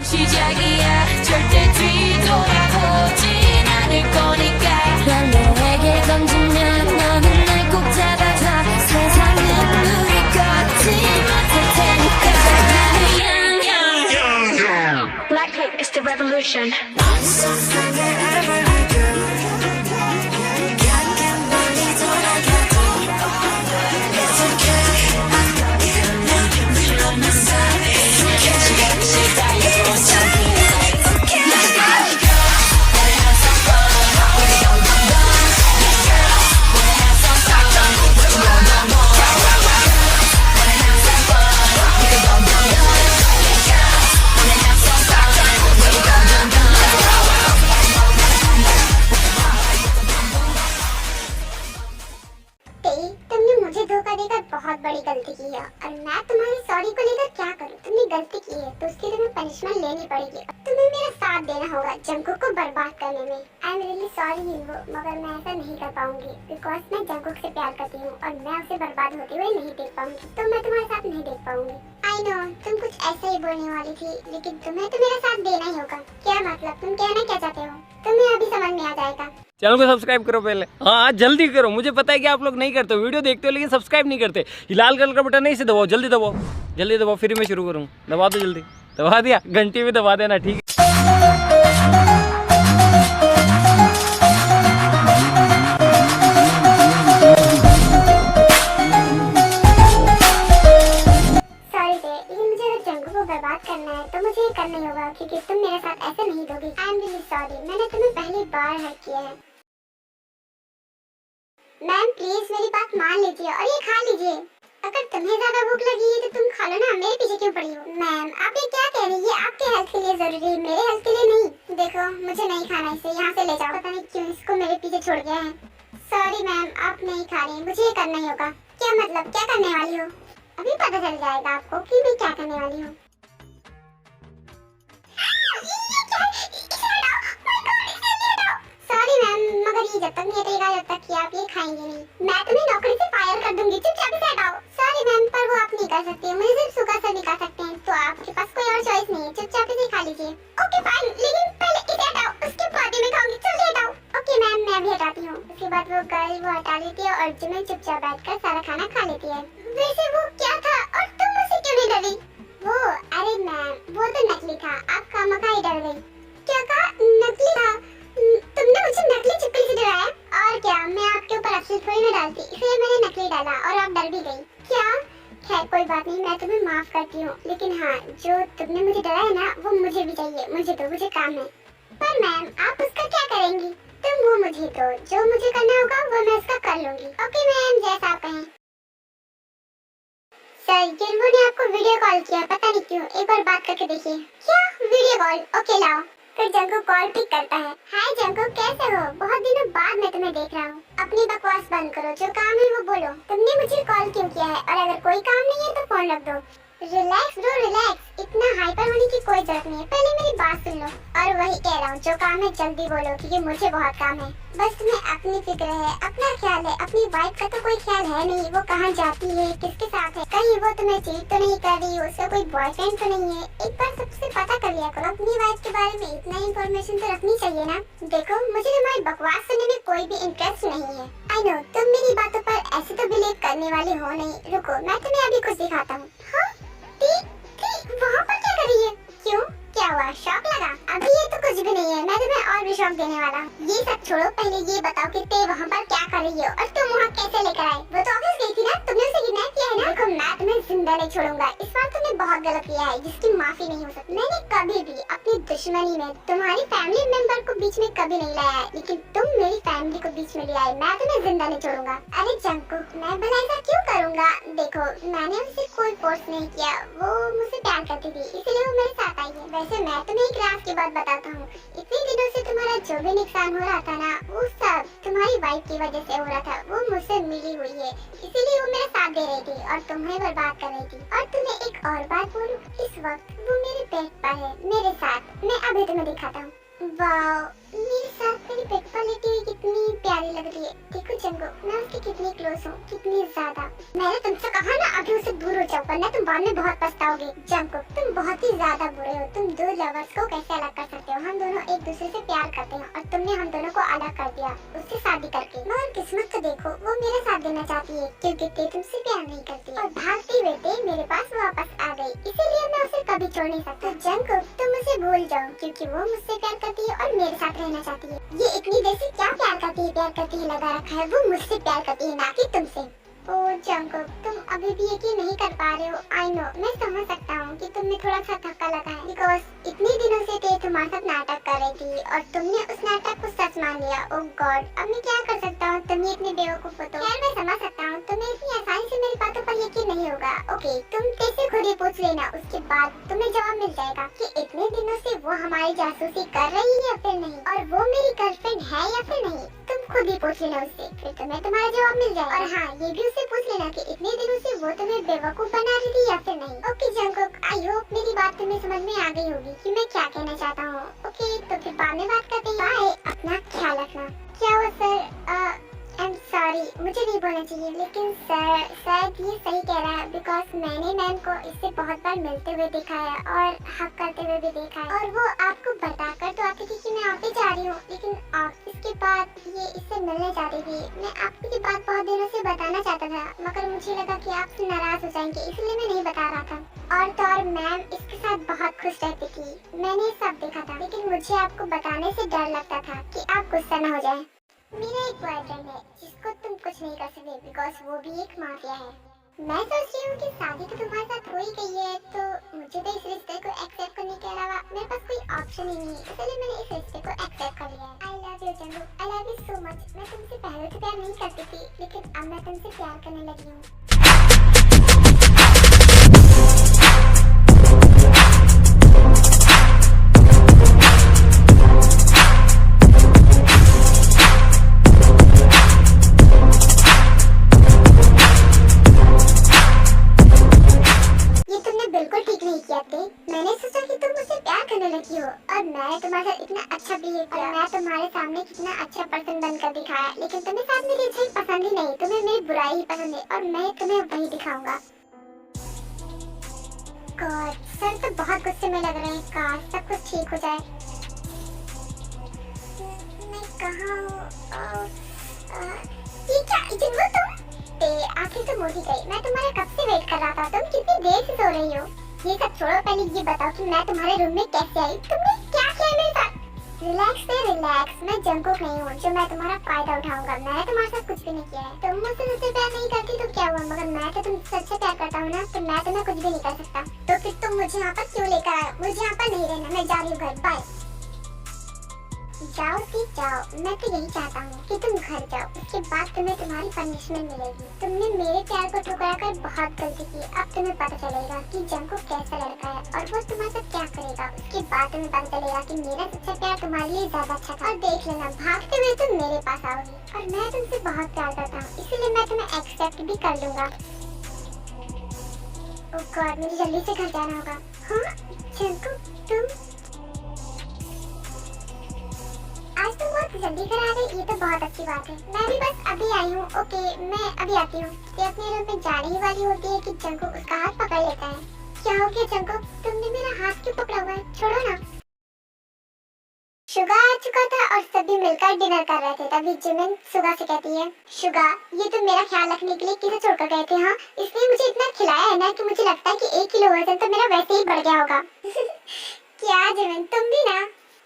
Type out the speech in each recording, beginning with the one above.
시작이야. 절대 뒤돌아보진 않을 거니까. 널 내게 던지면 너는 날 꼭 잡아줘. 세상은 우리 것지 못할 테니까. Blackpink is the revolution. बहुत बड़ी गलती की है और मैं तुम्हारी सॉरी को लेकर क्या करूं? तुमने गलती की है तो उसकी तुम्हें पनिशमेंट लेनी पड़ेगी। तुम्हें मेरा साथ देना होगा जंकुक को बर्बाद करने में। आई एम रियली सॉरी हिंगो, मगर मैं ऐसा नहीं कर पाऊंगी बिकॉज मैं जंकुक से प्यार करती हूँ और मैं उसे बर्बाद होते हुए नहीं देख पाऊंगी, तो मैं तुम्हारे साथ नहीं देख पाऊंगी। आई नो तुम कुछ ऐसा ही बोलने वाली थी, लेकिन तुम्हें तो मेरा साथ देना ही होगा। क्या मतलब, तुम कहना क्या चाहते हो? तुम्हें अभी समझ में आ जाएगा। चैनल को सब्सक्राइब करो पहले, हाँ जल्दी करो। मुझे पता है कि आप लोग नहीं करते हो, वीडियो देखते हो लेकिन सब्सक्राइब नहीं करते। ये लाल कलर का बटन नहीं, इसे दबाओ, जल्दी दबाओ, जल्दी दबाओ, फिर मैं शुरू करूँ। दबा दो जल्दी, दबा दिया, घंटी भी दबा देना, ठीक है। बर्बाद करना है तो मुझे ये करना ही होगा क्योंकि तुम मेरे साथ ऐसे नहीं दोगी। आई एम रियली सॉरी, मैंने तुम्हें पहली बार हर्ट किया है। मैम प्लीज मेरी बात मान लीजिए और ये खा लीजिए। अगर तुम्हें ज्यादा भूख लगी है तो तुम खा लो ना, मेरे पीछे क्यों पड़ी हो? मैम आप ये क्या कह रही है? आपके हेल्थ के लिए जरूरी है, मेरे हेल्थ के लिए नहीं। देखो मुझे नहीं खाना, इसे यहाँ से ले जाओ। पता नहीं क्यों इसको मेरे पीछे छोड़ गया है। सॉरी मैम, आप नहीं खा रही, मुझे ये करना ही होगा। क्या मतलब, क्या करने वाली हो? अभी पता चल जाएगा आपको कि मैं क्या करने वाली हूँ। सॉरी मैम, मगर ये जब तक नहीं हटेगा जब तक कि आप ये खाएंगे नहीं, मैं तुम्हें नौकरी से फायर कर दूंगी। चुपचाप से हटाओ। सॉरी मैम, पर वो आप नहीं कर सकते, मुझे सिर्फ सूखा सर दिखा सकते हैं, तो आपके पास कोई और चॉइस नहीं है। चुपचाप से खा लीजिए। ओके फाइन, लेकिन पहले इसे हटाओ, उसके बाद मैं खाऊंगी। जल्दी हटाओ। ओके मैम, मैं भी हटाती हूँ। उसके बाद वो गर्ल वो हटा लेती है और जिमिन चुपचाप बैठकर सारा खाना खा लेती है। वैसे वो क्या था और तुम मुझसे क्यों नहीं डरी? वो अरे मैम वो तो नकली था, आप खामखा ही डर गई। क्या कहा? नकली था? तुमने मुझे नकली चिपकली से डराया? और क्या, मैं आपके ऊपर असली थोड़ी ना डालती, इसलिए मैंने नकली डाला और आप डर भी गई। क्या? खैर कोई बात नहीं, मैं तुम्हें माफ करती हूँ, लेकिन हाँ जो तुमने मुझे डराया ना वो मुझे भी चाहिए। मुझे काम है। पर मैम आप उसका क्या करेंगी? तुम वो मुझे दो, जो मुझे करना होगा वो मैं उसका कर लूंगी। ओके मैम, जैसा आप कहें। सर गिरवो ने आपको वीडियो कॉल किया, पता नहीं क्यों, एक बार बात करके देखिए। क्या वीडियो कॉल? ओके लाओ। फिर जंकुक कॉल पिक करता है। हाय जंकुक, कैसे हो? बहुत दिनों बाद मैं तुम्हें देख रहा हूँ। अपनी बकवास बंद करो, जो काम है वो बोलो। तुमने मुझे कॉल क्यों किया है? और अगर कोई काम नहीं है तो फोन रख दो। रिलैक्स ब्रो रिलैक्स, इतना हाइपर होने की कोई जरूरत नहीं है। पहले मेरी बात सुन लो। और वही कह रहा हूँ, जो काम है जल्दी बोलो क्योंकि मुझे बहुत काम है। बस तुम्हें अपनी फिक्र है, अपना ख्याल है, अपनी वाइफ का तो कोई ख्याल है नहीं। वो कहाँ जाती है, किसके साथ है, कहीं वो तुम्हें चीट तो नहीं कर रही, उसका कोई बॉयफ्रेंड तो नहीं है। एक बार सबसे पता कर लिया करो। अपनी वाइफ के बारे में इतना इन्फॉर्मेशन तो रखनी चाहिए ना। देखो मुझे तुम्हारी बकवास सुनने में कोई भी इंटरेस्ट नहीं है। आई नो तुम मेरी बातों पर ऐसे तो बिलीव करने वाले हो नहीं। रुको मैं तुम्हें अभी कुछ दिखाता हूँ। हाँ वहाँ पर क्या कर रही है? क्यों, क्या हुआ? शॉक लगा? अभी ये तो कुछ भी नहीं है, मैं तुम्हें और भी शॉक देने वाला। ये सब छोड़ो, पहले ये बताओ कि ते वहाँ पर क्या कर रही हो और तुम वहाँ कैसे लेकर आए? वो तो ऑफिस गई थी ना, तुमने उसे किडनैप किया है ना? देखो मैं तुम्हें जिंदा नहीं छोड़ूंगा। इस बार तुमने बहुत गलत किया है जिसकी माफी नहीं हो सकती। मैंने कभी भी अपनी दुश्मनी में तुम्हारी फैमिली मेंबर को बीच में कभी नहीं लाया है, लेकिन तुम मेरी फैमिली को बीच में ले आए। मैं तुम्हें जिंदा नहीं छोड़ूंगा। अरे जंकुक, मैं भला ऐसा क्यों करूँगा? देखो मैंने उसे कोई फोर्स नहीं किया, वो मुझसे प्यार करती थी इसलिए वो मेरे साथ आई है। वैसे मैं तुम्हें एक राज की बात बताता हूँ। इतने दिनों से तुम्हारा जो भी नुकसान हो रहा था ना, वो सब तुम्हारी वाइफ की वजह से हो रहा था। वो मुझसे मिली हुई है, इसीलिए वो मेरा साथ दे रही थी और तुम्हें बर्बाद कर रही थी। और तुम्हें एक और बात बोलूं, इस वक्त वो मेरे पेट पर है, मेरे साथ। मैं अभी तुम्हें दिखाता हूँ। वाओ, मेरे साथ मेरी बेड पर लेटी हुई कितनी प्यारी लग रही है। देखो जंगकुक, मैं उसके कितनी क्लोज हूँ, कितनी ज्यादा। मैंने तुमसे कहा ना अभी उसे दूर हो जाओ, वरना तुम बाद में बहुत पछताओगे। जंगकुक, तुम बहुत ही ज्यादा बुरे हो। तुम दो लवर्स को कैसे अलग कर सकते हो? हम दोनों एक दूसरे से प्यार करते हैं और तुमने हम दोनों को अलग कर दिया उससे शादी करके। मगर किस्मत तो देखो, वो मेरा साथ देना चाहती है क्योंकि ते तुमसे प्यार नहीं करती और भागते हुए ते मेरे पास वापस आ गई, इसीलिए मैं उसे कभी छोड़ नहीं सकता। जंगकुक, तुम उसे भूल जाओ क्योंकि वो मुझसे प्यार करती है और मेरे साथ रहना चाहती है। ये इतनी देर से क्या प्यार करती है लगा रखा है। वो मुझसे प्यार करती है, ना कि तुमसे। ओह जंगकुक, तुम अभी भी यकीन नहीं कर पा रहे हो। आई नो, मैं समझ सकता हूँ कि तुम्हें थोड़ा सा धक्का लगा है बिकॉज इतने दिनों से ते तुम्हारे साथ नाटक कर रही थी और तुमने उस नाटक को सच मान लिया। ओह गॉड, अब मैं क्या कर सकता हूँ? तुम ही इतने बेवकूफ हो तो। खैर मैं समझ सकता हूँ, तुम्हें इतनी आसानी से मेरी बातों पर यकीन नहीं होगा। ओके, तुम ते से खुद ही पूछ लेना, उसके बाद तुम्हें जवाब मिल जाएगा कि इतने दिनों से वो हमारी जासूसी कर रही है या फिर नहीं, और वो मेरी गर्लफ्रेंड है या फिर नहीं। तुम खुद ही पूछ लेना उससे, फिर तुम्हें तुम्हारा जवाब मिल जाएगा। और हाँ, ये भी उससे पूछ लेना कि इतने दिनों से वो तुम्हें बेवकूफ बना रही थी या फिर नहीं। ओके जंगकुक, आई होप मेरी बात तुम्हें समझ में आ गई होगी कि मैं क्या कहना चाहता हूँ। ओके, तो फिर बाद में बात करते हैं। बाय, अपना ख्याल रखना। क्या हुआ सर? आई एम सॉरी, मुझे नहीं बोलना चाहिए, लेकिन सर शायद ये सही कह रहा है बिकॉज मैंने मैम को इससे बहुत बार मिलते हुए देखा है और हक करते हुए भी देखा है, और वो आपको बताकर तो आती थी कि मैं ऑफिस जा रही हूँ, लेकिन ऑफिस के बाद ये इससे मिलने जाती थी। मैं आपको ये बात बहुत दिनों से बताना चाहता था, मगर मुझे लगा कि आप नाराज हो जाएंगे, इसलिए मैं नहीं बता रहा था। और तो और मैम इसके साथ बहुत खुश रहती थी, मैंने सब देखा था, लेकिन मुझे आपको बताने से डर लगता था कि आप गुस्सा न हो जाए। मेरा एक बॉयफ्रेंड है जिसको तुम कुछ नहीं कर सकते बिकॉज वो भी एक माफिया है। मैं सोच रही हूँ कि शादी तो तुम्हारे साथ हो ही गई है, तो मुझे तो इस रिश्ते को एक्सेप्ट करने के अलावा मेरे पास कोई ऑप्शन ही नहीं है, इसलिए मैंने इस रिश्ते को एक्सेप्ट कर लिया है। I love you Jungkook, I love you so much. मैं तुमसे पहले तो प्यार नहीं करती थी, लेकिन अब मैं तुमसे प्यार करने लगी हूँ। मैंने सोचा कि तुम मुझसे प्यार करने लगी हो और मैं तुम्हारे साथ इतना अच्छा बिहेव किया, मैं तुम्हारे सामने कितना अच्छा पर्सन बनकर दिखाया, लेकिन तुम्हें साथ मेरी अच्छाई पसंद ही नहीं, तुम्हें मेरी बुराई ही पसंद है और मैं तुम्हें वही दिखाऊंगा। गॉड, सर तो बहुत गुस्से में लग रहे हैं, काश सब कुछ ठीक हो जाए। मैं कहाँ हूँ? ये क्या इजंगकुक, तुम आखिर तुम उठ ही गई। मैं तुम्हारा कब से वेट कर रहा था, तुम कितनी देर से सो रही हो? ये सब छोड़ो, पहले ये बताओ कि मैं तुम्हारे रूम में कैसे आई? तुमने क्या किया मेरे साथ? रिलैक्स से रिलैक्स, मैं जंगकुक नहीं हूँ जो मैं तुम्हारा फायदा उठाऊंगा। मैंने तुम्हारे साथ कुछ भी नहीं किया है। तुम मुझसे प्यार नहीं करती तो क्या हुआ, मगर मैं तो तुमसे सच्चा प्यार करता हूँ ना, तो मैं तुम्हें कुछ भी नहीं कर सकता। तो फिर तुम मुझे यहाँ पर क्यों लेकर आए? मुझे यहाँ पर नहीं रहना, मैं जा रही हूँ घर। बाय। जाओ सी जाओ, मैं तो यही चाहता हूँ कि तुम घर जाओ, उसके बाद तुम्हें तुम्हारी पनिशमेंट मिलेगी। तुमने मेरे प्यार को ठुकरा कर बहुत गलती की, अब तुम्हें पता चलेगा कि जंगकुक कैसा लड़का है और वो तुम्हारे साथ क्या करेगा। उसके बाद तुम्हें पता चलेगा कि मेरा सच्चा प्यार तुम्हारे लिए ज्यादा अच्छा था। और देख लेना, भागते हुए तुम मेरे पास आओगी और मैं तुमसे बहुत प्यार करता हूँ, इसीलिए मैं तुम्हें एक्सेप्ट भी कर लूंगा। ओह गॉड, मुझे जल्दी से घर जाना होगा। हाँ जंगकुक, तुम आज तुम बहुत जल्दी घर आ गई, ये तो बहुत अच्छी बात है। मैं भी बस अभी आई हूँ। ओके, मैं अभी आती हूँ। ये अपने रूम में जाने ही वाली होती है कि जंगकुक उसका हाथ पकड़ लेता है। क्या हो गया जंगकुक, तुमने मेरा हाथ क्यों पकड़ा हुआ है? छोड़ो ना। शुगा आ चुका था और सभी मिलकर डिनर कर रहे थे, तभी जिमिन शुगा से कहती है, शुगा ये तुम मेरा ख्याल रखने के लिए किसे छोड़कर गए थे? हाँ, इसलिए मुझे इतना खिलाया है ना कि मुझे लगता है कि 1 किलो वजन तो मेरा वैसे ही बढ़ गया होगा। क्या जिमिन, तुम भी ना,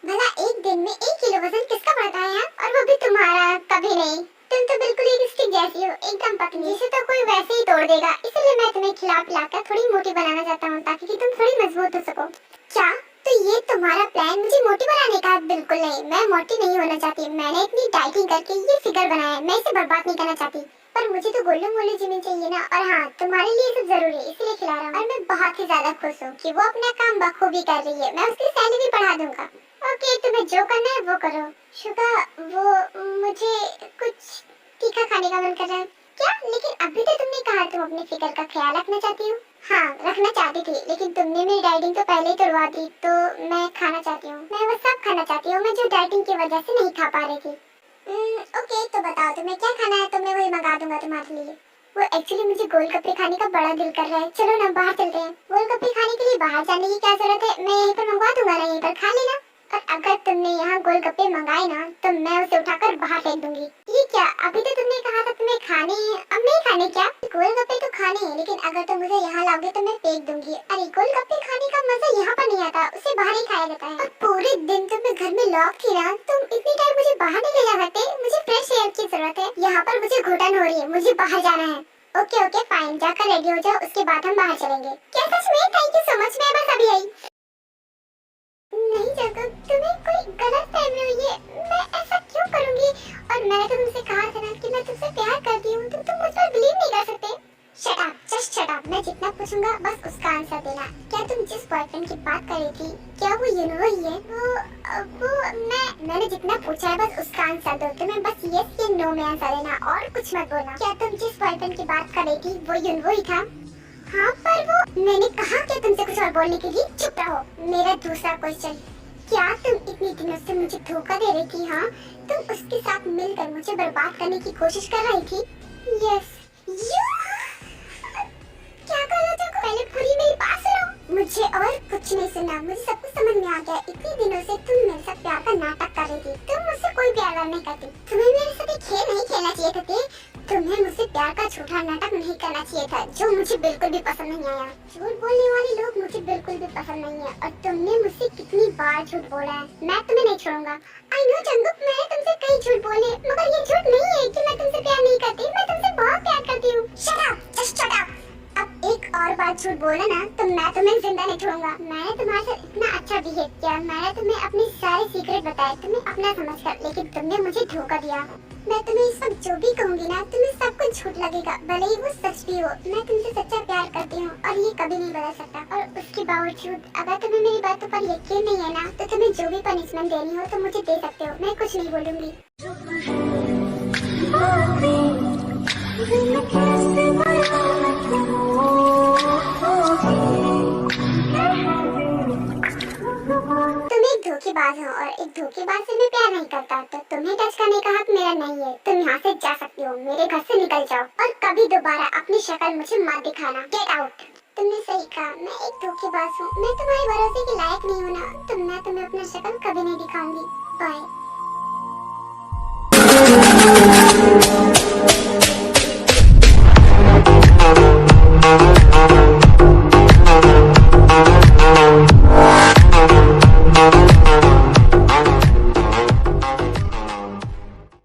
भला एक दिन में 1 किलो वजन किसका बढ़ता है यार? और वो भी तुम्हारा, कभी नहीं। तुम तो बिल्कुल एक स्टिक जैसी हो, एकदम पतली, जिसे तो कोई वैसे ही तोड़ देगा। इसलिए मैं तुम्हें खिला पिला कर थोड़ी मोटी बनाना चाहता हूँ ताकि कि तुम थोड़ी मजबूत हो सको। क्या? तो ये तुम्हारा प्लान मुझे मोटी बनाने का? बिल्कुल नहीं, मैं मोटी नहीं होना चाहती। मैंने इतनी डाइटिंग करके ये फिगर बनाया है, मैं इसे बर्बाद नहीं करना चाहती। पर मुझे तो गोलू मोलू जिमिन चाहिए ना, और हाँ तुम्हारे लिए सब जरूरी है, इसलिए खिला रहा हूँ। और मैं बहुत ही ज्यादा खुश हूँ कि वो अपना काम बखूबी कर रही है। मैं उसकी सैलरी बढ़ा दूंगा। ओके, तुम्हें जो करना है वो करो। शुगा, वो मुझे कुछ तीखा खाने का मन कर रहा है। क्या? लेकिन अभी तो तुमने कहा तुम अपनी फिगर का ख्याल रखना चाहती हो। हाँ, रखना चाहती थी, लेकिन तुमने मेरी डाइटिंग तो पहले ही तोड़वा दी, तो मैं खाना चाहती हूँ। मैं वो सब खाना चाहती हूँ मैं जो डाइटिंग की वजह से नहीं खा पा रही थी। ओके, तो बताओ तुम्हें क्या खाना है, तो मैं वही मंगा दूंगा तुम्हारे लिए। वो एक्चुअली मुझे गोलगप्पे खाने का बड़ा दिल कर रहा है। चलो ना बाहर चलते हैं। गोलगप्पे खाने के लिए बाहर जाने की क्या जरूरत है, मैं यहीं पर मंगवा दूंगा ना, यहीं पर खा लेना। और अगर तुमने यहाँ गोलगप्पे मंगाए ना, तो मैं उसे उठाकर बाहर फेंक दूंगी। ये क्या, अभी तो तुमने कहा था तुम्हें खाने हैं, अब नहीं खाने क्या? गोलगप्पे तो खाने हैं, लेकिन अगर तुम मुझे यहाँ लाओगे तो मैं फेंक दूंगी। अरे गोलगप्पे खाने का मजा यहाँ पर नहीं आता, उसे बाहर ही खाया जाता है। और पूरे दिन तुम मैं घर में लॉक थी ना, तुम इतनी टाइम मुझे बाहर नहीं ले जा सकते? मुझे फ्रेश एयर की जरूरत है, यहाँ पर मुझे घुटन हो रही है, मुझे बाहर जाना है। ओके ओके फाइन, जाकर रेडी हो जाओ, उसके बाद हम बाहर चलेंगे। क्या सच में? थैंक यू सो मच, मैं बस अभी आई। नहीं जगह, तुम्हें कोई गलत फहमी हुई है, मैं ऐसा क्यों करूंगी? और मैंने तो तुमसे कहा था ना कि मैं तुमसे प्यार करती हूँ, तुम मुझ पर बिलीव नहीं कर सकते। Shut up, just shut up. मैं जितना पूछूंगा बस उसका आंसर देना। क्या तुम जिस बॉयफ्रेंड की बात कर रही थी, क्या वो यूनो ही है? वो मैंने जितना पूछा है बस उसका आंसर दो। तुम्हें बस यस या नो में आंसर देना और कुछ मत बोलना। क्या तुम जिस बॉयफ्रेंड की बात कर रही थी वो यूनो ही था? हाँ, पर वो मैंने कहा क्या तुमसे कुछ और बोलने के लिए? चुप रहो। मेरा दूसरा क्वेश्चन, क्या तुम इतनी दिनों से मुझे धोखा दे रही थी? हाँ, तुम उसके साथ मिलकर मुझे बर्बाद करने की कोशिश कर रही थी। यस, यू क्या कर रहे थे? पहले पूरी मेरी बात सुनो। मुझे और कुछ नहीं सुनना, मुझे सब कुछ समझ में आ गया। इतनी दिनों से तुम मेरे साथ प्यार का नाटक कर रही थी, तुम मुझसे कोई प्यार नहीं करती। तुम्हें मेरे साथ एक खेल नहीं खेलना चाहिए था। तुम्हें मुझसे प्यार का झूठा नाटक नहीं करना चाहिए था, जो मुझे बिल्कुल भी पसंद नहीं आया। झूठ बोलने वाले लोग मुझे बिल्कुल भी पसंद नहीं है, और तुमने मुझसे कितनी बार झूठ बोला है। मैं तुम्हें नहीं छोड़ूंगा। आई नो जंगुक, मैंने तुमसे कई झूठ बोले, मगर ये झूठ नहीं है कि मैं तुमसे प्यार नहीं करती। मैं तुमसे बहुत प्यार करती हूँ। Shut up, just shut up. अब एक और बात झूठ बोला ना, तो मैं तुम्हें जिंदा नहीं छोड़ूंगा। मैंने तुम्हारे साथ इतना अच्छा बिहेव किया, मैंने तुम्हें अपनी सारे सीक्रेट बताए, तुम्हें अपना समझकर, लेकिन तुमने मुझे धोखा दिया। मैं तुम्हें इस वक्त जो भी कहूँगी ना, तुम्हें सब कुछ झूठ लगेगा, भले ही वो सच भी हो। मैं तुमसे सच्चा प्यार करती हूँ और ये कभी नहीं बदल सकता। और उसके बावजूद अगर तुम्हें मेरी बातों पर यकीन नहीं है ना, तो तुम्हें जो भी पनिशमेंट देनी हो तो मुझे दे सकते हो, मैं कुछ नहीं बोलूंगी। तुम एक धोखेबाज हो, और एक धोखेबाज से मैं प्यार नहीं करता, तो तुम्हें टच करने का हक मेरा नहीं है। तुम यहाँ से जा सकती हो, मेरे घर से निकल जाओ, और कभी दोबारा अपनी शक्ल मुझे मत दिखाना। Get out. तुमने सही कहा, मैं एक धोखेबाज हूँ। मैं तुम्हारे भरोसे के लायक नहीं हूँ ना, तो मैं तुम्हें अपना शक्ल कभी नहीं दिखाऊंगी। बाय।